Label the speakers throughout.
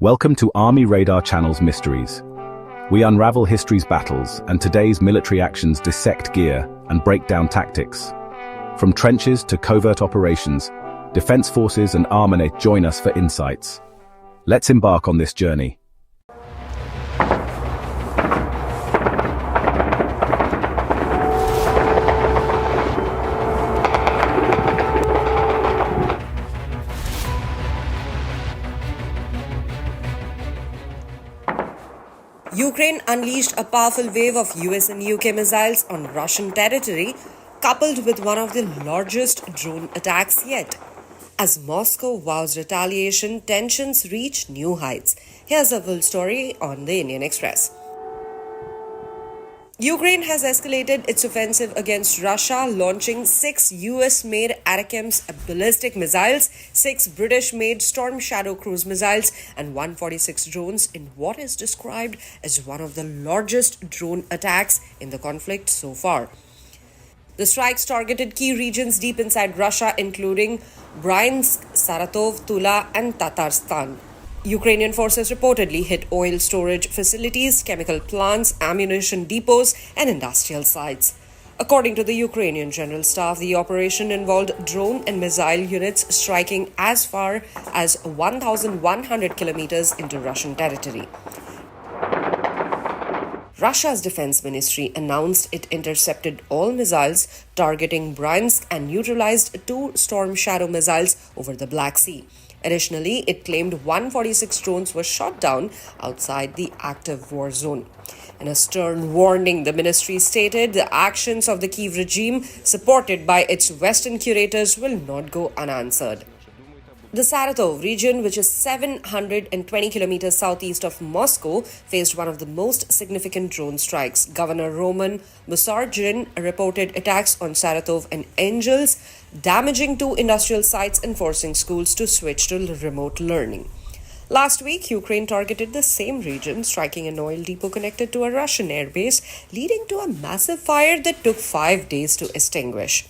Speaker 1: Welcome to Army Radar Channel's Mysteries. We unravel history's battles, and today's military actions dissect gear and break down tactics. From trenches to covert operations, defense forces and armament join us for insights. Let's embark on this journey.
Speaker 2: Ukraine unleashed a powerful wave of US and UK missiles on Russian territory, coupled with one of the largest drone attacks yet. As Moscow vows retaliation, tensions reach new heights. Here's a full story on the Indian Express. Ukraine has escalated its offensive against Russia, launching 6 US-made ATACMS ballistic missiles, 6 British-made Storm Shadow cruise missiles, and 146 drones in what is described as one of the largest drone attacks in the conflict so far. The strikes targeted key regions deep inside Russia, including Bryansk, Saratov, Tula, and Tatarstan. Ukrainian forces reportedly hit oil storage facilities, chemical plants, ammunition depots, and industrial sites. According to the Ukrainian General Staff, the operation involved drone and missile units striking as far as 1,100 kilometers into Russian territory. Russia's defense ministry announced it intercepted all missiles targeting Bryansk and neutralized 2 Storm Shadow missiles over the Black Sea. Additionally, it claimed 146 drones were shot down outside the active war zone. In a stern warning, the ministry stated the actions of the Kyiv regime, supported by its Western curators, will not go unanswered. The Saratov region, which is 720 kilometers southeast of Moscow, faced one of the most significant drone strikes. Governor Roman Musargin reported attacks on Saratov and Angels, damaging 2 industrial sites and forcing schools to switch to remote learning. Last week, Ukraine targeted the same region, striking an oil depot connected to a Russian airbase, leading to a massive fire that took 5 days to extinguish.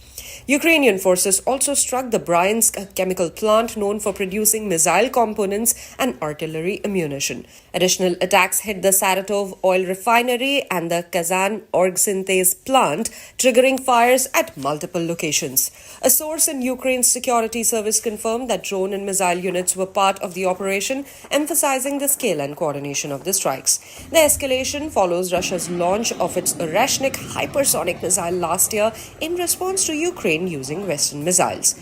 Speaker 2: Ukrainian forces also struck the Bryansk chemical plant known for producing missile components and artillery ammunition. Additional attacks hit the Saratov oil refinery and the Kazan orgsynthase plant, triggering fires at multiple locations. A source in Ukraine's security service confirmed that drone and missile units were part of the operation, emphasizing the scale and coordination of the strikes. The escalation follows Russia's launch of its Oreshnik hypersonic missile last year in response to Ukraine using Western missiles.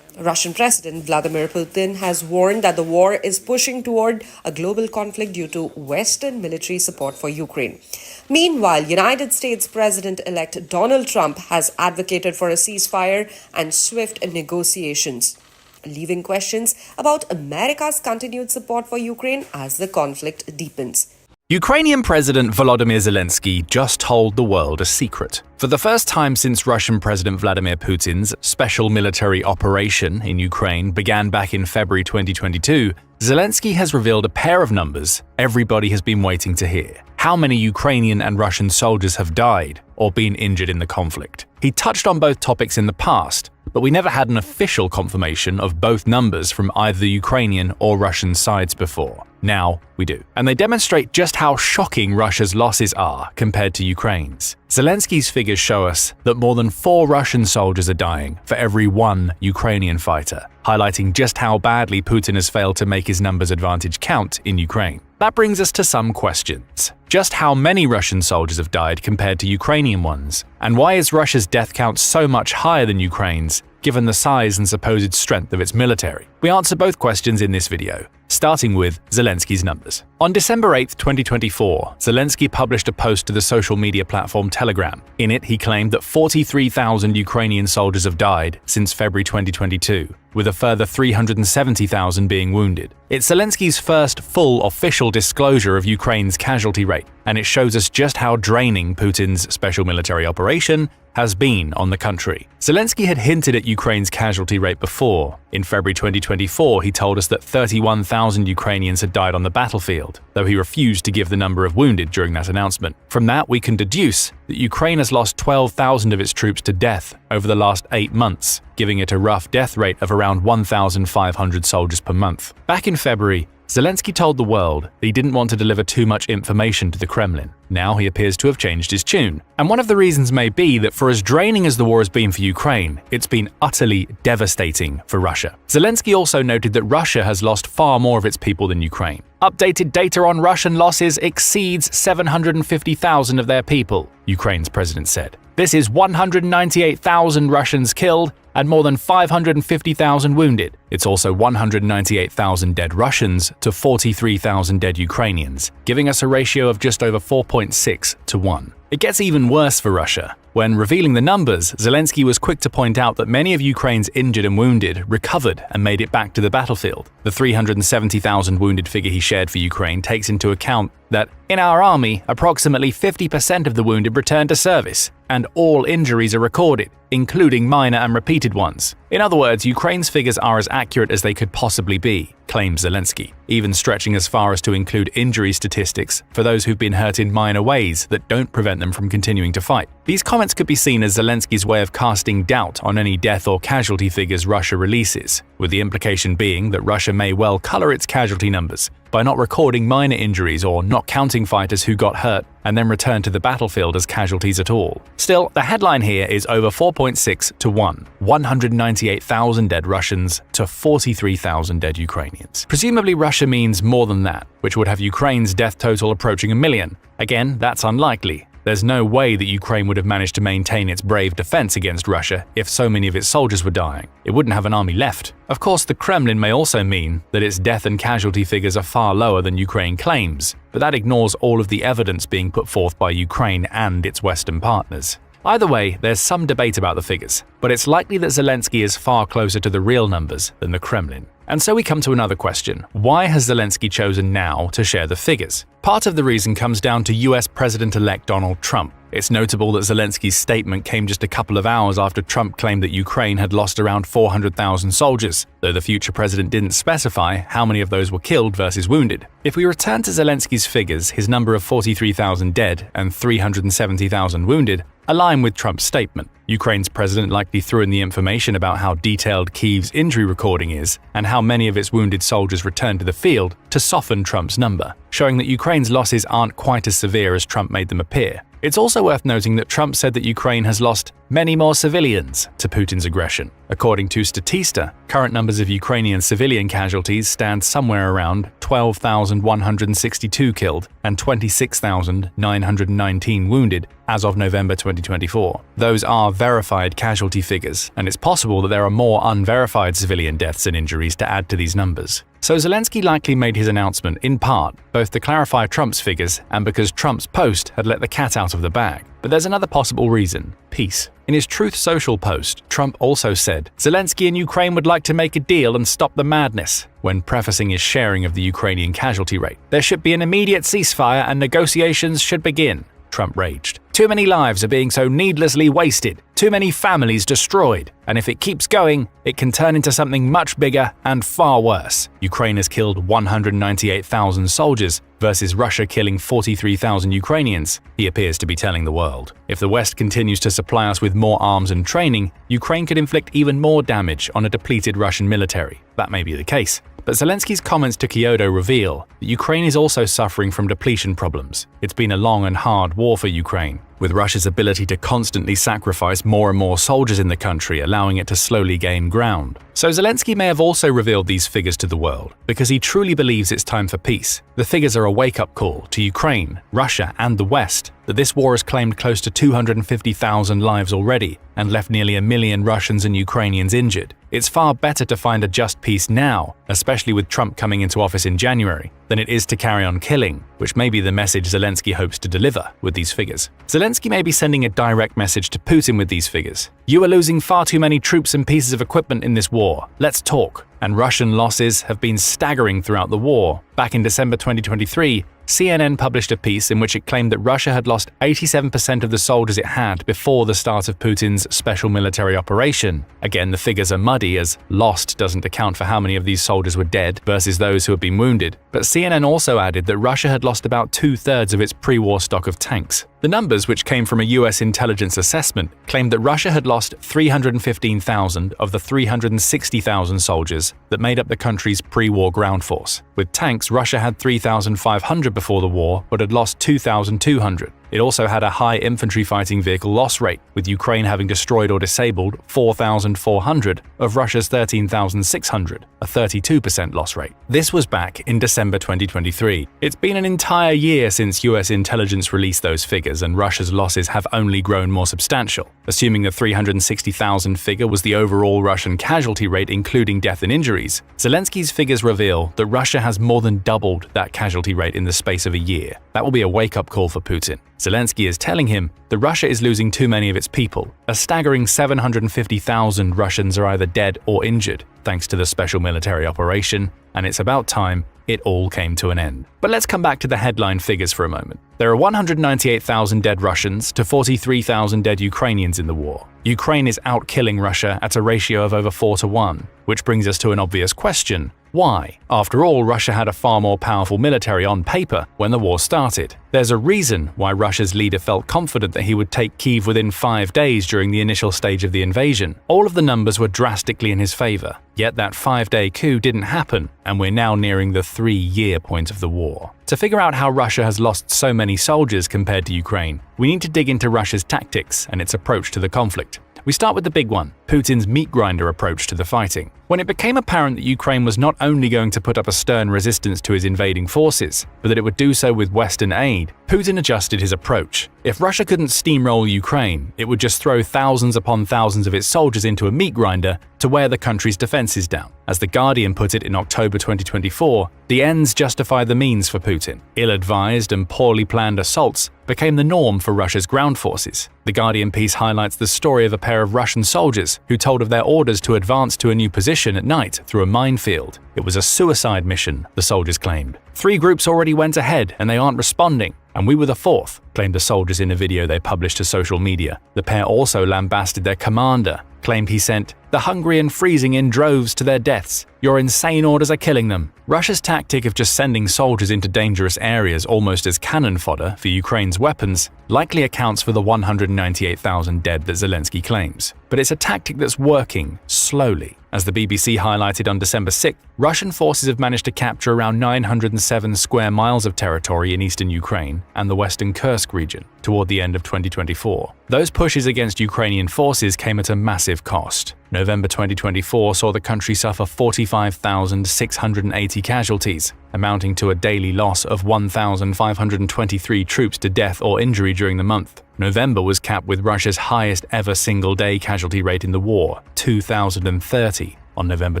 Speaker 2: Russian President Vladimir Putin has warned that the war is pushing toward a global conflict due to Western military support for Ukraine. Meanwhile, United States President-elect Donald Trump has advocated for a ceasefire and swift negotiations, leaving questions about America's continued support for Ukraine as the conflict deepens.
Speaker 3: Ukrainian President Volodymyr Zelensky just told the world a secret. For the first time since Russian President Vladimir Putin's special military operation in Ukraine began back in February 2022, Zelensky has revealed a pair of numbers everybody has been waiting to hear: how many Ukrainian and Russian soldiers have died or been injured in the conflict. He touched on both topics in the past, but we never had an official confirmation of both numbers from either the Ukrainian or Russian sides before. Now we do. And they demonstrate just how shocking Russia's losses are compared to Ukraine's. Zelensky's figures show us that more than 4 Russian soldiers are dying for every 1 Ukrainian fighter, highlighting just how badly Putin has failed to make his numbers advantage count in Ukraine. That brings us to some questions. Just how many Russian soldiers have died compared to Ukrainian ones? And why is Russia's death count so much higher than Ukraine's, given the size and supposed strength of its military? We answer both questions in this video, starting with Zelensky's numbers. On December 8, 2024, Zelensky published a post to the social media platform Telegram. In it, he claimed that 43,000 Ukrainian soldiers have died since February 2022, with a further 370,000 being wounded. It's Zelensky's first full official disclosure of Ukraine's casualty rate, and it shows us just how draining Putin's special military operation has been on the country. Zelensky had hinted at Ukraine's casualty rate before. In February 2024, he told us that 31,000 Ukrainians had died on the battlefield, though he refused to give the number of wounded during that announcement. From that, we can deduce that Ukraine has lost 12,000 of its troops to death over the last 8 months, giving it a rough death rate of around 1,500 soldiers per month. Back in February, Zelensky told the world that he didn't want to deliver too much information to the Kremlin. Now he appears to have changed his tune. And one of the reasons may be that for as draining as the war has been for Ukraine, it's been utterly devastating for Russia. Zelensky also noted that Russia has lost far more of its people than Ukraine. Updated data on Russian losses exceeds 750,000 of their people, Ukraine's president said. This is 198,000 Russians killed and more than 550,000 wounded. It's also 198,000 dead Russians to 43,000 dead Ukrainians, giving us a ratio of just over 4.6 to 1. It gets even worse for Russia. When revealing the numbers, Zelensky was quick to point out that many of Ukraine's injured and wounded recovered and made it back to the battlefield. The 370,000 wounded figure he shared for Ukraine takes into account that, in our army, approximately 50% of the wounded return to service, and all injuries are recorded, including minor and repeated ones. In other words, Ukraine's figures are as accurate as they could possibly be, claims Zelensky, even stretching as far as to include injury statistics for those who've been hurt in minor ways that don't prevent them from continuing to fight. These comments could be seen as Zelensky's way of casting doubt on any death or casualty figures Russia releases, with the implication being that Russia may well color its casualty numbers by not recording minor injuries or not counting fighters who got hurt and then returned to the battlefield as casualties at all. Still, the headline here is over 4.6 to 1, 198,000 dead Russians to 43,000 dead Ukrainians. Presumably Russia means more than that, which would have Ukraine's death total approaching 1 million. Again, that's unlikely. There's no way that Ukraine would have managed to maintain its brave defense against Russia if so many of its soldiers were dying. It wouldn't have an army left. Of course, the Kremlin may also mean that its death and casualty figures are far lower than Ukraine claims, but that ignores all of the evidence being put forth by Ukraine and its Western partners. Either way, there's some debate about the figures, but it's likely that Zelensky is far closer to the real numbers than the Kremlin. And so we come to another question. Why has Zelensky chosen now to share the figures? Part of the reason comes down to US President-elect Donald Trump. It's notable that Zelensky's statement came just a couple of hours after Trump claimed that Ukraine had lost around 400,000 soldiers, though the future president didn't specify how many of those were killed versus wounded. If we return to Zelensky's figures, his number of 43,000 dead and 370,000 wounded align with Trump's statement. Ukraine's president likely threw in the information about how detailed Kyiv's injury recording is and how many of its wounded soldiers returned to the field to soften Trump's number, showing that Ukraine's losses aren't quite as severe as Trump made them appear. It's also worth noting that Trump said that Ukraine has lost many more civilians to Putin's aggression. According to Statista, current numbers of Ukrainian civilian casualties stand somewhere around 12,162 killed and 26,919 wounded as of November 2024. Those are verified casualty figures, and it's possible that there are more unverified civilian deaths and injuries to add to these numbers. So Zelensky likely made his announcement in part both to clarify Trump's figures and because Trump's post had let the cat out of the bag. But there's another possible reason: peace. In his Truth Social post, Trump also said Zelensky and Ukraine would like to make a deal and stop the madness, when prefacing his sharing of the Ukrainian casualty rate. There should be an immediate ceasefire and negotiations should begin, Trump raged. Too many lives are being so needlessly wasted, too many families destroyed, and if it keeps going, it can turn into something much bigger and far worse. Ukraine has killed 198,000 soldiers versus Russia killing 43,000 Ukrainians, he appears to be telling the world. If the West continues to supply us with more arms and training, Ukraine could inflict even more damage on a depleted Russian military. That may be the case. But Zelensky's comments to Kyoto reveal that Ukraine is also suffering from depletion problems. It's been a long and hard war for Ukraine, with Russia's ability to constantly sacrifice more and more soldiers in the country, allowing it to slowly gain ground. So Zelensky may have also revealed these figures to the world because he truly believes it's time for peace. The figures are a wake-up call to Ukraine, Russia, and the West that this war has claimed close to 250,000 lives already and left nearly 1 million Russians and Ukrainians injured. It's far better to find a just peace now, especially with Trump coming into office in January, than it is to carry on killing, which may be the message Zelensky hopes to deliver with these figures. Zelensky may be sending a direct message to Putin with these figures. You are losing far too many troops and pieces of equipment in this war. Let's talk. And Russian losses have been staggering throughout the war. Back in December 2023, CNN published a piece in which it claimed that Russia had lost 87% of the soldiers it had before the start of Putin's special military operation. Again, the figures are muddy as lost doesn't account for how many of these soldiers were dead versus those who had been wounded. But CNN also added that Russia had lost about 2/3 of its pre-war stock of tanks. The numbers, which came from a US intelligence assessment, claimed that Russia had lost 315,000 of the 360,000 soldiers that made up the country's pre-war ground force. With tanks, Russia had 3,500 before the war, but had lost 2,200. It also had a high infantry fighting vehicle loss rate, with Ukraine having destroyed or disabled 4,400 of Russia's 13,600, a 32% loss rate. This was back in December 2023. It's been an entire year since US intelligence released those figures, and Russia's losses have only grown more substantial. Assuming the 360,000 figure was the overall Russian casualty rate including death and injuries, Zelensky's figures reveal that Russia has more than doubled that casualty rate in the space of a year. That will be a wake-up call for Putin. Zelensky is telling him that Russia is losing too many of its people. A staggering 750,000 Russians are either dead or injured, thanks to the special military operation, and it's about time it all came to an end. But let's come back to the headline figures for a moment. There are 198,000 dead Russians to 43,000 dead Ukrainians in the war. Ukraine is out-killing Russia at a ratio of over 4-1, which brings us to an obvious question. Why? After all, Russia had a far more powerful military on paper when the war started. There's a reason why Russia's leader felt confident that he would take Kyiv within 5 days during the initial stage of the invasion. All of the numbers were drastically in his favor. Yet that 5-day coup didn't happen, and we're now nearing the 3-year point of the war. To figure out how Russia has lost so many soldiers compared to Ukraine, we need to dig into Russia's tactics and its approach to the conflict. We start with the big one, Putin's meat grinder approach to the fighting. When it became apparent that Ukraine was not only going to put up a stern resistance to his invading forces, but that it would do so with Western aid, Putin adjusted his approach. If Russia couldn't steamroll Ukraine, it would just throw thousands upon thousands of its soldiers into a meat grinder to wear the country's defenses down. As The Guardian put it in October 2024, the ends justify the means for Putin. Ill-advised and poorly planned assaults became the norm for Russia's ground forces. The Guardian piece highlights the story of a pair of Russian soldiers who told of their orders to advance to a new position at night through a minefield. It was a suicide mission, the soldiers claimed. 3 groups already went ahead and they aren't responding, and we were the 4th, claimed the soldiers in a video they published to social media. The pair also lambasted their commander, claimed he sent the hungry and freezing in droves to their deaths. Your insane orders are killing them. Russia's tactic of just sending soldiers into dangerous areas almost as cannon fodder for Ukraine's weapons likely accounts for the 198,000 dead that Zelensky claims. But it's a tactic that's working slowly. As the BBC highlighted on December 6th, Russian forces have managed to capture around 907 square miles of territory in eastern Ukraine and the western Kursk region toward the end of 2024. Those pushes against Ukrainian forces came at a massive cost. November 2024 saw the country suffer 45,680 casualties, amounting to a daily loss of 1,523 troops to death or injury during the month. November was capped with Russia's highest ever single-day casualty rate in the war, 2,030, on November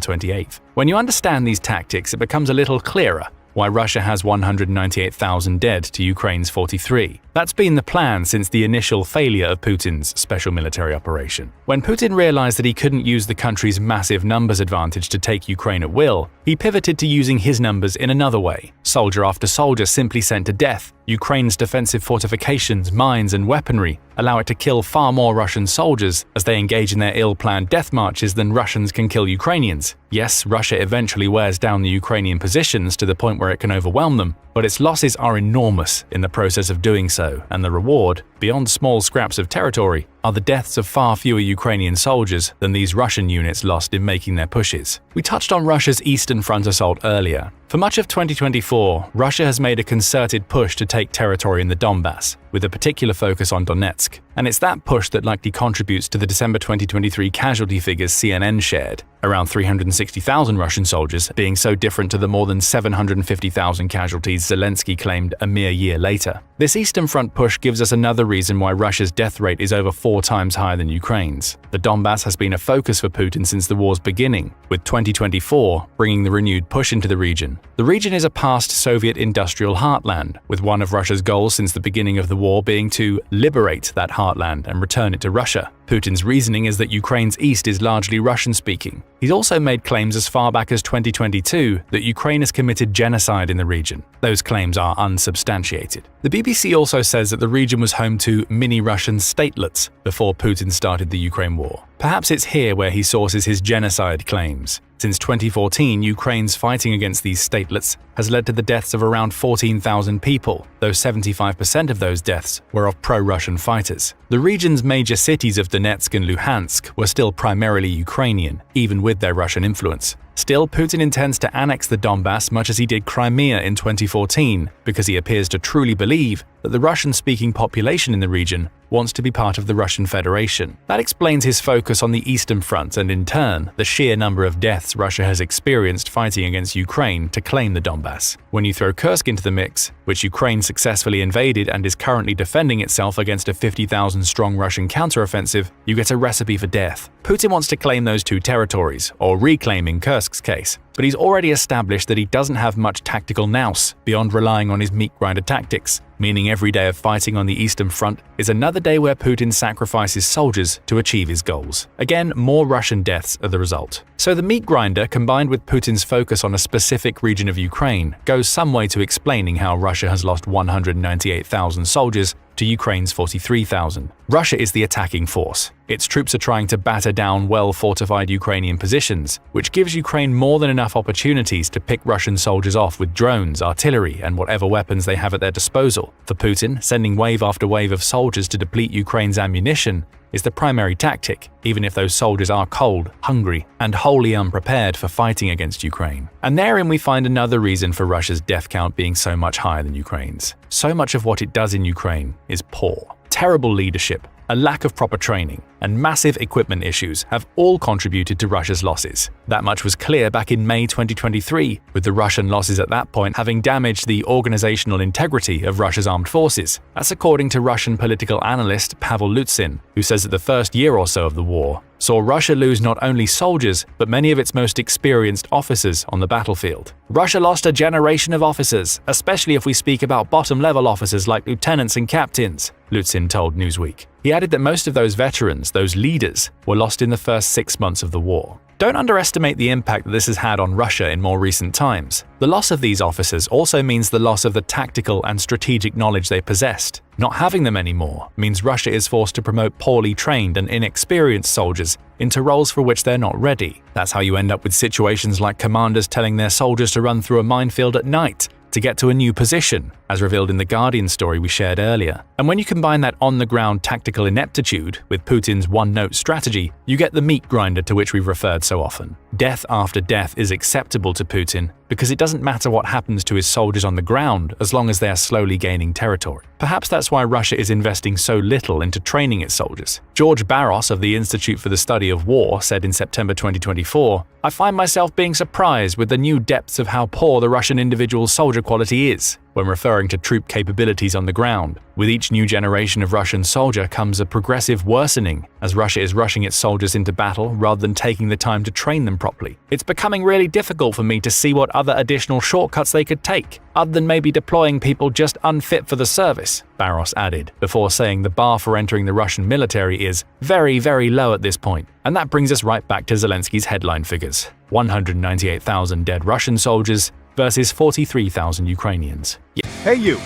Speaker 3: 28th. When you understand these tactics, it becomes a little clearer why Russia has 198,000 dead to Ukraine's 43. That's been the plan since the initial failure of Putin's special military operation. When Putin realized that he couldn't use the country's massive numbers advantage to take Ukraine at will, he pivoted to using his numbers in another way. Soldier after soldier simply sent to death. Ukraine's defensive fortifications, mines, and weaponry allow it to kill far more Russian soldiers as they engage in their ill-planned death marches than Russians can kill Ukrainians. Yes, Russia eventually wears down the Ukrainian positions to the point where it can overwhelm them, but its losses are enormous in the process of doing so, and the reward, beyond small scraps of territory, are the deaths of far fewer Ukrainian soldiers than these Russian units lost in making their pushes. We touched on Russia's Eastern Front assault earlier. For much of 2024, Russia has made a concerted push to take territory in the Donbass, with a particular focus on Donetsk. And it's that push that likely contributes to the December 2023 casualty figures CNN shared, around 360,000 Russian soldiers being so different to the more than 750,000 casualties Zelensky claimed a mere year later. This Eastern Front push gives us another reason why Russia's death rate is over 4 times higher than Ukraine's. The Donbass has been a focus for Putin since the war's beginning, with 2024 bringing the renewed push into the region. The region is a past Soviet industrial heartland, with one of Russia's goals since the beginning of the war being to liberate that heartland and return it to Russia. Putin's reasoning is that Ukraine's east is largely Russian-speaking. He's also made claims as far back as 2022 that Ukraine has committed genocide in the region. Those claims are unsubstantiated. The BBC also says that the region was home to mini-Russian statelets before Putin started the Ukraine war. Perhaps it's here where he sources his genocide claims. Since 2014, Ukraine's fighting against these statelets has led to the deaths of around 14,000 people, though 75% of those deaths were of pro-Russian fighters. The region's major cities of Donetsk and Luhansk were still primarily Ukrainian, even with their Russian influence. Still, Putin intends to annex the Donbass much as he did Crimea in 2014, because he appears to truly believe that the Russian-speaking population in the region wants to be part of the Russian Federation. That explains his focus on the Eastern Front and, in turn, the sheer number of deaths Russia has experienced fighting against Ukraine to claim the Donbass. When you throw Kursk into the mix, which Ukraine successfully invaded and is currently defending itself against a 50,000-strong Russian counteroffensive, you get a recipe for death. Putin wants to claim those two territories, or reclaim in Kursk's case, but he's already established that he doesn't have much tactical nous beyond relying on his meat grinder tactics, meaning every day of fighting on the Eastern Front is another day where Putin sacrifices soldiers to achieve his goals. Again, more Russian deaths are the result. So the meat grinder, combined with Putin's focus on a specific region of Ukraine, goes some way to explaining how Russia has lost 198,000 soldiers to Ukraine's 43,000. Russia is the attacking force. Its troops are trying to batter down well-fortified Ukrainian positions, which gives Ukraine more than enough opportunities to pick Russian soldiers off with drones, artillery, and whatever weapons they have at their disposal. For Putin, sending wave after wave of soldiers to deplete Ukraine's ammunition is the primary tactic, even if those soldiers are cold, hungry, and wholly unprepared for fighting against Ukraine. And therein we find another reason for Russia's death count being so much higher than Ukraine's. So much of what it does in Ukraine is poor. Terrible leadership, a lack of proper training, and massive equipment issues have all contributed to Russia's losses. That much was clear back in May 2023, with the Russian losses at that point having damaged the organizational integrity of Russia's armed forces. That's according to Russian political analyst Pavel Lutzin, who says that the first year or so of the war saw Russia lose not only soldiers, but many of its most experienced officers on the battlefield. Russia lost a generation of officers, especially if we speak about bottom-level officers like lieutenants and captains, Lutzin told Newsweek. He added that most of those veterans, those leaders, were lost in the first 6 months of the war. Don't underestimate the impact that this has had on Russia in more recent times. The loss of these officers also means the loss of the tactical and strategic knowledge they possessed. Not having them anymore means Russia is forced to promote poorly trained and inexperienced soldiers into roles for which they're not ready. That's how you end up with situations like commanders telling their soldiers to run through a minefield at night to get to a new position, as revealed in the Guardian story we shared earlier. And when you combine that on-the-ground tactical ineptitude with Putin's one-note strategy, you get the meat grinder to which we've referred so often. Death after death is acceptable to Putin because it doesn't matter what happens to his soldiers on the ground as long as they are slowly gaining territory. Perhaps that's why Russia is investing so little into training its soldiers. George Barros of the Institute for the Study of War said in September 2024, "I find myself being surprised with the new depths of how poor the Russian individual soldier quality is," when referring to troop capabilities on the ground. With each new generation of Russian soldier comes a progressive worsening, as Russia is rushing its soldiers into battle rather than taking the time to train them properly. "It's becoming really difficult for me to see what other additional shortcuts they could take, other than maybe deploying people just unfit for the service," Barros added, before saying the bar for entering the Russian military is very, very low at this point. And that brings us right back to Zelensky's headline figures: 198,000 dead Russian soldiers versus 43,000 Ukrainians.
Speaker 4: Hey you!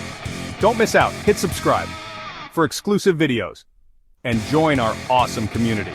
Speaker 4: Don't miss out. Hit subscribe for exclusive videos and join our awesome community.